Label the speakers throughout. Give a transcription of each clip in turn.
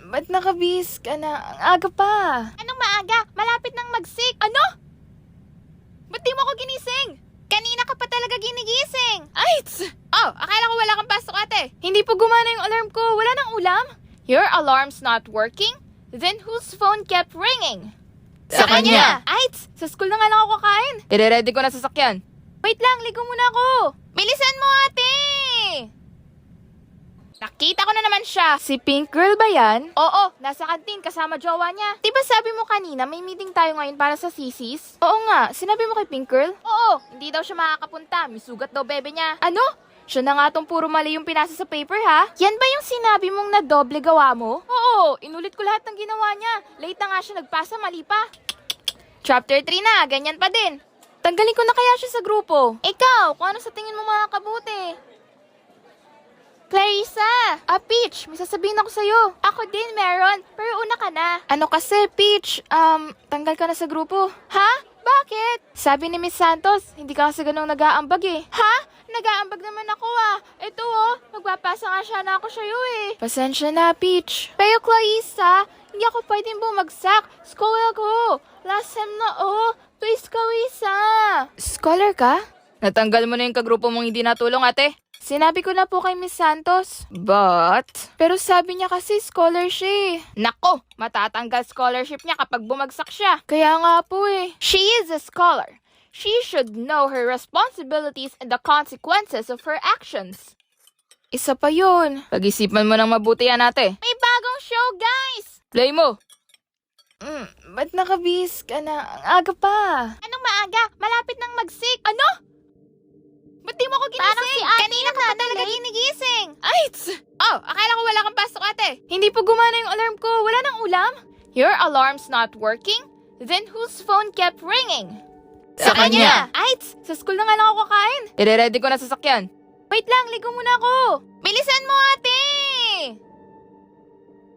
Speaker 1: Ba't nakabihis ka na? Ang aga pa.
Speaker 2: Anong maaga? Malapit nang mag-6. Ano? Ba't di mo ako ginising? Kanina ka pa talaga ginigising.
Speaker 1: Ay!
Speaker 2: Oh, akala ko wala kang pasok, ate.
Speaker 1: Hindi po gumana yung alarm ko. Wala nang ulam.
Speaker 2: Your alarm's not working? Then whose phone kept ringing?
Speaker 1: Sa kanya.
Speaker 2: Ay, sa school na nga lang ako kakain.
Speaker 1: Ire-ready ko na sasakyan.
Speaker 2: Wait lang, ligo muna ako. Bilisan mo, ate! Nakita ko na naman siya.
Speaker 1: Si Pink Girl ba yan?
Speaker 2: Oo, nasa kantin kasama jowa niya. Di ba sabi mo kanina may meeting tayo ngayon para sa sisis?
Speaker 1: Oo nga. Sinabi mo kay Pink Girl?
Speaker 2: Oo, hindi daw siya makakapunta. May sugat daw bebe niya.
Speaker 1: Ano? Siya na nga tong puro mali yung pinasa sa paper, ha?
Speaker 2: Yan ba yung sinabi mong na doble gawa mo?
Speaker 1: Oo, inulit ko lahat ng ginawa niya. Late na nga siya nagpasa, mali pa.
Speaker 2: Chapter 3 na, ganyan pa din.
Speaker 1: Tanggalin ko na kaya siya sa grupo.
Speaker 2: Ikaw, kung ano sa tingin mo makakabuti? Clarissa!
Speaker 1: Peach, may sasabihin ako sa'yo.
Speaker 2: Ako din meron, pero una ka na.
Speaker 1: Ano kasi, Peach? Tanggal ka na sa grupo.
Speaker 2: Ha? Bakit?
Speaker 1: Sabi ni Miss Santos, hindi ka kasi ganun nag-aambag eh.
Speaker 2: Ha? Nag-aambag naman ako Ito magpapasa nga siya na ako sa'yo eh.
Speaker 1: Pasensya na, Peach.
Speaker 2: Pero Clarissa, hindi ako pwedeng bumagsak. Scholar ko. Last sem na Please, Clarissa.
Speaker 1: Scholar ka? Natanggal mo na yung kagrupo mong hindi natulong, ate. Sinabi ko na po kay Miss Santos. But? Pero sabi niya kasi scholar siya eh.
Speaker 2: Nako, matatanggal scholarship niya kapag bumagsak siya.
Speaker 1: Kaya nga po eh.
Speaker 2: She is a scholar. She should know her responsibilities and the consequences of her actions.
Speaker 1: Isa pa yun. Pag-isipan mo ng mabuti yan, ate.
Speaker 2: May bagong show, guys!
Speaker 1: Play mo! Ba't nakabihis ka na? Ang aga pa.
Speaker 2: Anong maaga? Malapit nang mag-6. Ano? Ba't di mo ako ginising? Parang si ate kanina ka pa talaga ginigising.
Speaker 1: Ay!
Speaker 2: Oh, akala ko wala kang pasok, ate.
Speaker 1: Hindi po gumana yung alarm ko. Wala nang ulam.
Speaker 2: Your alarm's not working? Then whose phone kept ringing?
Speaker 1: Sa kanya.
Speaker 2: Ay, sa school na nga lang ako kakain.
Speaker 1: Ire-ready ko na sasakyan.
Speaker 2: Wait lang, ligo muna ako. Bilisan mo, ate!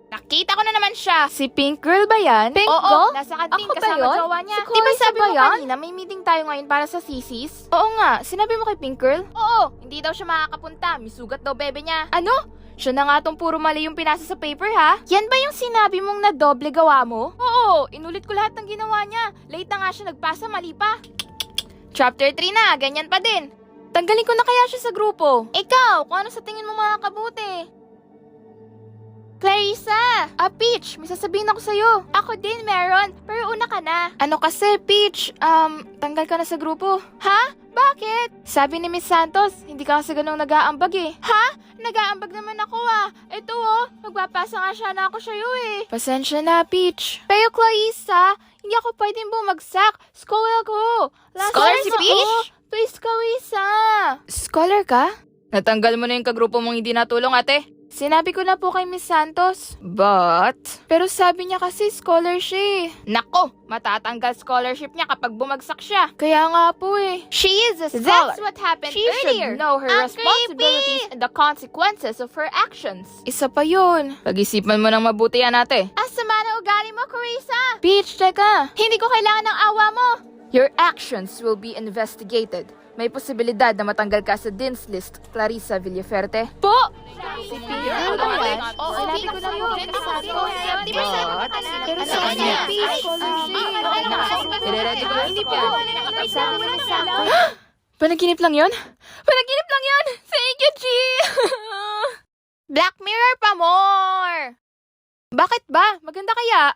Speaker 2: Nakita ko na naman siya.
Speaker 1: Si Pink Girl ba yan? Pink
Speaker 2: Oo,
Speaker 1: Girl?
Speaker 2: nasa kantin
Speaker 1: Ako ba
Speaker 2: kasama
Speaker 1: yun?
Speaker 2: jowa niya.
Speaker 1: Si
Speaker 2: Di ba
Speaker 1: Clarissa
Speaker 2: sabi
Speaker 1: ba
Speaker 2: mo
Speaker 1: yan?
Speaker 2: kanina may meeting tayo ngayon para sa sisis?
Speaker 1: Oo nga. Sinabi mo kay Pink Girl?
Speaker 2: Oo, hindi daw siya makakapunta. May sugat daw bebe niya.
Speaker 1: Ano? Siya na nga tong puro mali yung pinasa sa paper, ha?
Speaker 2: Yan ba yung sinabi mong na doble gawa mo?
Speaker 1: Oo, inulit ko lahat ng ginawa niya. Late na nga siya nagpasa, mali pa.
Speaker 2: Chapter 3 na, ganyan pa din.
Speaker 1: Tanggalin ko na kaya siya sa grupo.
Speaker 2: Ikaw, kung ano sa tingin mo makakabuti? Clarissa!
Speaker 1: Peach, may sasabihin ako sa'yo.
Speaker 2: Ako din meron, pero una ka na.
Speaker 1: Ano kasi, Peach? Tanggal ka na sa grupo.
Speaker 2: Ha? Bakit?
Speaker 1: Sabi ni Miss Santos, hindi ka kasi ganun nag-aambag eh.
Speaker 2: Ha? Nag-aambag naman ako Ito magpapasa nga siya na ako sa'yo eh.
Speaker 1: Pasensya na, Peach.
Speaker 2: Pero Clarissa, hindi ako pwedeng bumagsak. Scholar ko.
Speaker 1: Scholar si Peach?
Speaker 2: Please, Clarissa.
Speaker 1: Scholar ka? Natanggal mo na yung kagrupo mong hindi natulong, ate. Sinabi ko na po kay Miss Santos. But? Pero sabi niya kasi scholar siya eh.
Speaker 2: Nako, matatanggal scholarship niya kapag bumagsak siya.
Speaker 1: Kaya nga po eh.
Speaker 2: She is a scholar.
Speaker 1: That's what happened
Speaker 2: She
Speaker 1: earlier.
Speaker 2: should know her
Speaker 1: Ang
Speaker 2: responsibilities and the consequences of her actions.
Speaker 1: Isa pa yun. Pag-isipan mo ng mabuti yan, ate.
Speaker 2: Sama na ugali mo, Clarissa.
Speaker 1: Peach, teka.
Speaker 2: Hindi ko kailangan ng awa mo.
Speaker 1: Your actions will be investigated. May posibilidad na matanggal ka sa Dean's List, Clarissa Villaferte.
Speaker 2: Po!
Speaker 1: Si Peach, ano ba yan? Sinabi ko na yun.
Speaker 2: Di ba sabi mo
Speaker 1: Pero
Speaker 2: Ano
Speaker 1: sabi
Speaker 2: niya?
Speaker 1: niya, Peach, scholar siya eh. Ire-ready ko na
Speaker 2: Hindi po.
Speaker 1: Sabi ni Miss Santos. Panaginip lang yun? Panaginip lang yun! Thank you, G!
Speaker 2: Black Mirror pa more!
Speaker 1: Bakit ba? Maganda kaya?